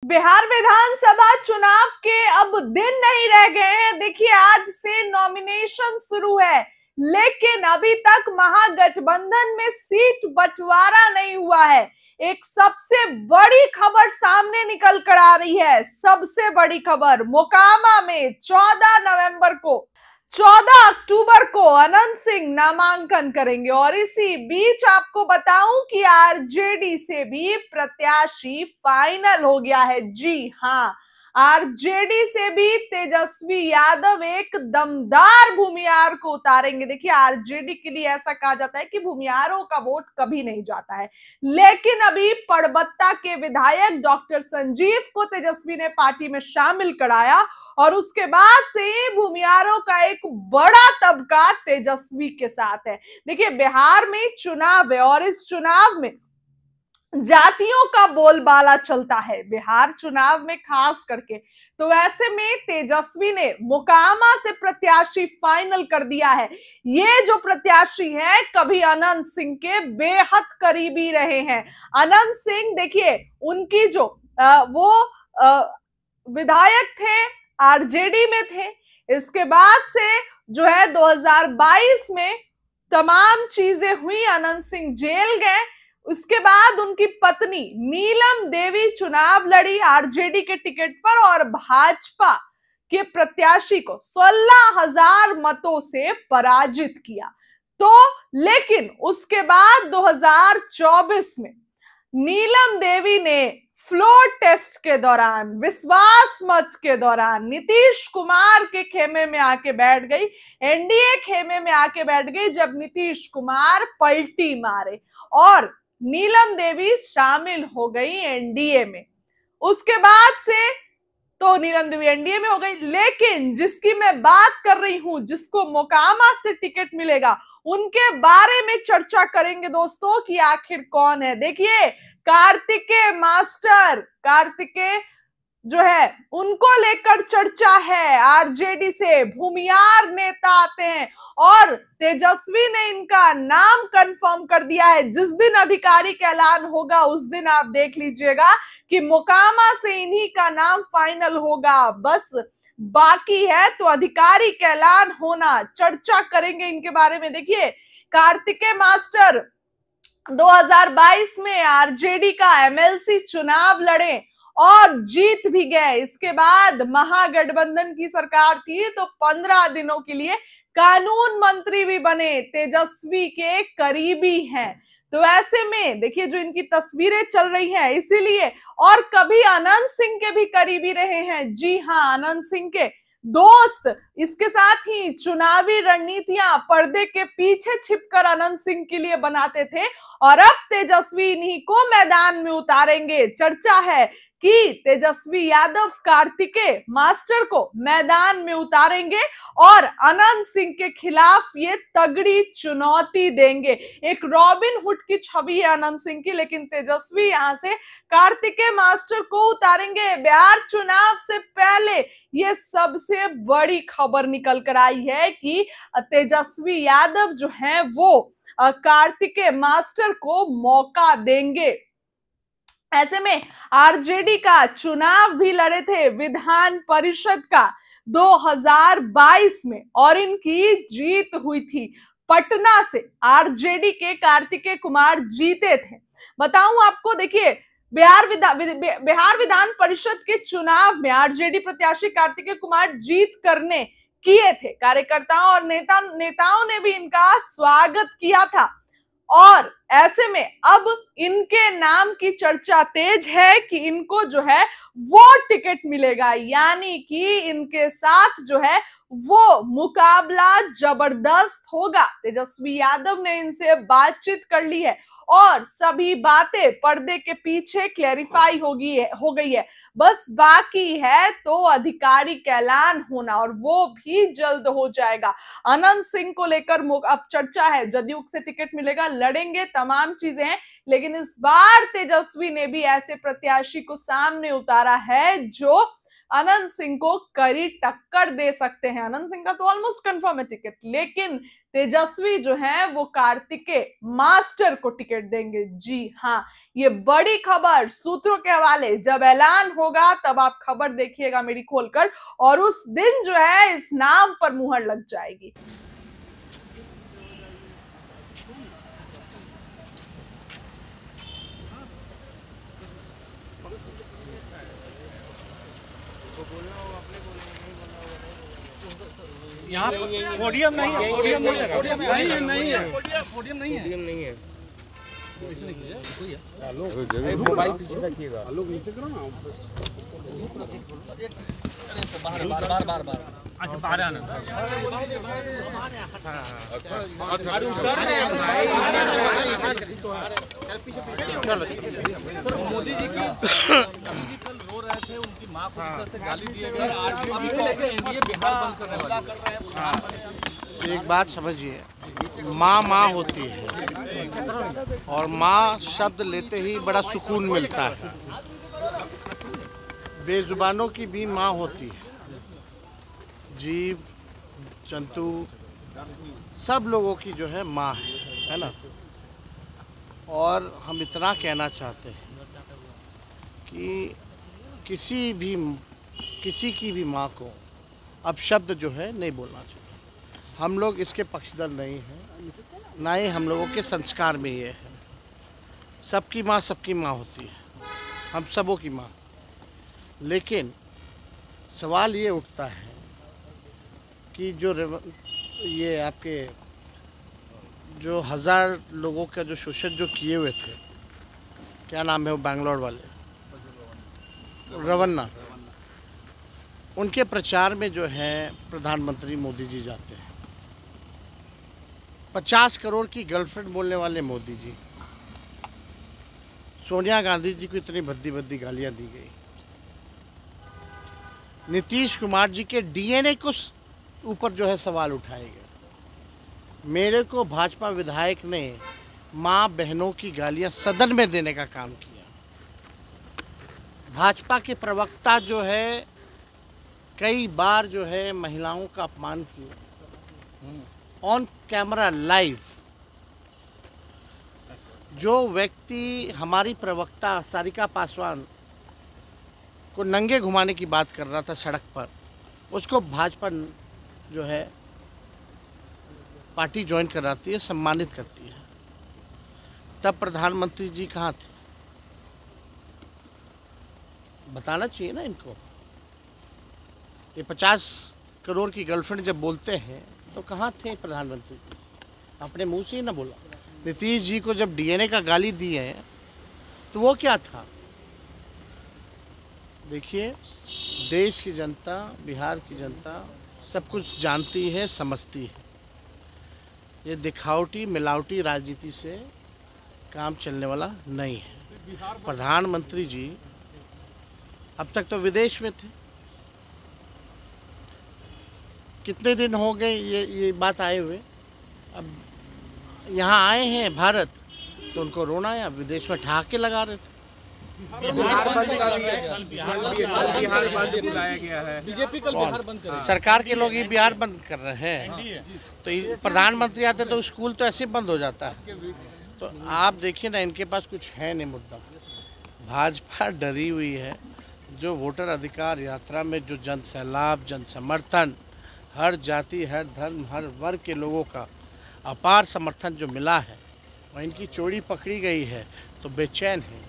बिहार विधानसभा चुनाव के अब दिन नहीं रह गए हैं। देखिए, आज से नॉमिनेशन शुरू है, लेकिन अभी तक महागठबंधन में सीट बंटवारा नहीं हुआ है। एक सबसे बड़ी खबर सामने निकल कर आ रही है। सबसे बड़ी खबर, मोकामा में 14 अक्टूबर को अनंत सिंह नामांकन करेंगे। और इसी बीच आपको बताऊं कि आरजेडी से भी प्रत्याशी फाइनल हो गया है। जी हां, आरजेडी से भी तेजस्वी यादव एक दमदार भूमियार को उतारेंगे। देखिए, आरजेडी के लिए ऐसा कहा जाता है कि भूमियारों का वोट कभी नहीं जाता है, लेकिन अभी परबत्ता के विधायक डॉक्टर संजीव को तेजस्वी ने पार्टी में शामिल कराया और उसके बाद से ही भूमियारों का एक बड़ा तबका तेजस्वी के साथ है। देखिए, बिहार में चुनाव है और इस चुनाव में जातियों का बोलबाला चलता है, बिहार चुनाव में खास करके। तो ऐसे में तेजस्वी ने मोकामा से प्रत्याशी फाइनल कर दिया है। ये जो प्रत्याशी है, कभी अनंत सिंह के बेहद करीबी रहे हैं। अनंत सिंह, देखिए, उनकी जो वो विधायक थे, आरजेडी में थे। इसके बाद से जो है 2022 में तमाम चीजें हुई, अनंत सिंह जेल गए। उसके बाद उनकी पत्नी नीलम देवी चुनाव लड़ी आरजेडी के टिकट पर और भाजपा के प्रत्याशी को 16,000 मतों से पराजित किया। तो लेकिन उसके बाद 2024 में नीलम देवी ने फ्लोर टेस्ट के दौरान, विश्वास मत के दौरान नीतीश कुमार के खेमे में आके बैठ गई, एनडीए खेमे में आके बैठ गई, जब नीतीश कुमार पलटी मारे और नीलम देवी शामिल हो गई एनडीए में। उसके बाद से तो नीलम देवी एनडीए में हो गई, लेकिन जिसकी मैं बात कर रही हूं, जिसको मोकामा से टिकट मिलेगा, उनके बारे में चर्चा करेंगे दोस्तों कि आखिर कौन है। देखिए, कार्तिकेय मास्टर, कार्तिकेय जो है, उनको लेकर चर्चा है। आरजेडी से भूमियार नेता आते हैं और तेजस्वी ने इनका नाम कंफर्म कर दिया है। जिस दिन आधिकारिक ऐलान होगा, उस दिन आप देख लीजिएगा कि मोकामा से इन्हीं का नाम फाइनल होगा। बस बाकी है तो आधिकारिक ऐलान होना। चर्चा करेंगे इनके बारे में। देखिए, कार्तिकेय मास्टर 2022 में आरजेडी का एमएलसी चुनाव लड़े और जीत भी गए। इसके बाद महागठबंधन की सरकार थी तो 15 दिनों के लिए कानून मंत्री भी बने, तेजस्वी के करीबी हैं। तो ऐसे में देखिए, जो इनकी तस्वीरें चल रही हैं, इसीलिए, और कभी अनंत सिंह के भी करीबी रहे हैं। जी हां, अनंत सिंह के दोस्त। इसके साथ ही चुनावी रणनीतियां पर्दे के पीछे छिपकर अनंत सिंह के लिए बनाते थे और अब तेजस्वी इन्हीं को मैदान में उतारेंगे। चर्चा है कि तेजस्वी यादव कार्तिकेय मास्टर को मैदान में उतारेंगे और अनंत सिंह के खिलाफ ये तगड़ी चुनौती देंगे। एक रॉबिन हुड की छवि है अनंत सिंह की, लेकिन तेजस्वी यहां से कार्तिकेय मास्टर को उतारेंगे। बिहार चुनाव से पहले ये सबसे बड़ी खबर निकल कर आई है कि तेजस्वी यादव जो हैं वो कार्तिकेय मास्टर को मौका देंगे। ऐसे में आरजेडी का चुनाव भी लड़े थे विधान परिषद का 2022 में और इनकी जीत हुई थी। पटना से आरजेडी के कार्तिकेय कुमार जीते थे। बताऊं आपको, देखिए, बिहार विधान परिषद के चुनाव में आरजेडी प्रत्याशी कार्तिकेय कुमार जीत करने किए थे। कार्यकर्ताओं और नेताओं ने भी इनका स्वागत किया था और ऐसे में अब इनके नाम की चर्चा तेज है कि इनको जो है वो टिकट मिलेगा, यानी कि इनके साथ जो है वो मुकाबला जबरदस्त होगा। तेजस्वी यादव ने इनसे बातचीत कर ली है और सभी बातें पर्दे के पीछे क्लैरिफाई हो गई है। बस बाकी है तो आधिकारिक ऐलान होना और वो भी जल्द हो जाएगा। अनंत सिंह को लेकर अब चर्चा है, जदयू से टिकट मिलेगा, लड़ेंगे, तमाम चीजें हैं, लेकिन इस बार तेजस्वी ने भी ऐसे प्रत्याशी को सामने उतारा है जो अनंत सिंह को कड़ी टक्कर दे सकते हैं। अनंत सिंह का तो ऑलमोस्ट कंफर्म है टिकट, लेकिन तेजस्वी जो है वो कार्तिकेय मास्टर को टिकट देंगे। जी हाँ, ये बड़ी खबर सूत्रों के हवाले, जब ऐलान होगा तब आप खबर देखिएगा मेरी खोलकर, और उस दिन जो है इस नाम पर मुहर लग जाएगी। यहाँ पोडियम नहीं है, पोडियम नहीं है, पोडियम नहीं है, नहीं है, पोडियम नहीं है, पोडियम नहीं है। मोबाइल पीछे रखिएगा, लोग नीचे करो ना। बाहर बाहर बाहर बाहर, अच्छा बाहर आना। मोदी जी कल रो रहे थे, उनकी माँ को इस तरह से गाली दिए गए, अभी से लेकर एनडीए बिहार बंद करने वाला है। एक बात समझिए, माँ माँ होती है और माँ शब्द लेते ही बड़ा सुकून मिलता है। बेजुबानों की भी माँ होती है, जीव जंतु सब लोगों की जो है माँ है ना। और हम इतना कहना चाहते हैं कि किसी की भी माँ को अब शब्द जो है नहीं बोलना चाहिए। हम लोग इसके पक्षधर नहीं हैं, ना ही हम लोगों के संस्कार में ये है। सबकी माँ होती है, हम सबों की माँ। लेकिन सवाल ये उठता है कि ये आपके जो 1000 लोगों का जो शोषण जो किए हुए थे, क्या नाम है वो बैंगलोर वाले, रवन्ना, उनके प्रचार में जो है प्रधानमंत्री मोदी जी जाते हैं। 50 करोड़ की गर्लफ्रेंड बोलने वाले मोदी जी, सोनिया गांधी जी को इतनी भद्दी भद्दी गालियां दी गई। नीतीश कुमार जी के डीएनए को ऊपर जो है सवाल उठाए गए। मेरे को भाजपा विधायक ने माँ बहनों की गालियां सदन में देने का काम किया। भाजपा के प्रवक्ता जो है कई बार जो है महिलाओं का अपमान किया ऑन कैमरा लाइव। जो व्यक्ति हमारी प्रवक्ता सारिका पासवान को नंगे घुमाने की बात कर रहा था सड़क पर, उसको भाजपा जो है पार्टी ज्वाइन कराती है, सम्मानित करती है। तब प्रधानमंत्री जी कहाँ थे? बताना चाहिए ना इनको। ये 50 करोड़ की गर्लफ्रेंड जब बोलते हैं तो कहाँ थे प्रधानमंत्री जी? अपने मुंह से ही ना बोला। नीतीश जी को जब डीएनए का गाली दी है तो वो क्या था? देखिए, देश की जनता, बिहार की जनता सब कुछ जानती है, समझती है। ये दिखावटी मिलावटी राजनीति से काम चलने वाला नहीं है। प्रधानमंत्री जी अब तक तो विदेश में थे, कितने दिन हो गए ये बात आए हुए। अब यहाँ आए हैं भारत तो उनको रोना है, अब विदेश में ठहाके लगा रहे थे। बिहार बंद बुलाया गया है, बीजेपी कल बिहार बंद कर, सरकार के लोग ये बिहार बंद कर रहे हैं। तो प्रधानमंत्री आते तो स्कूल तो ऐसे बंद हो जाता है। तो आप देखिए ना, इनके पास कुछ है नहीं मुद्दा। भाजपा डरी हुई है। जो वोटर अधिकार यात्रा में जो जन सैलाब, जन समर्थन, हर जाति, हर धर्म, हर वर्ग के लोगों का अपार समर्थन जो मिला है, और इनकी चोरी पकड़ी गई है तो बेचैन है।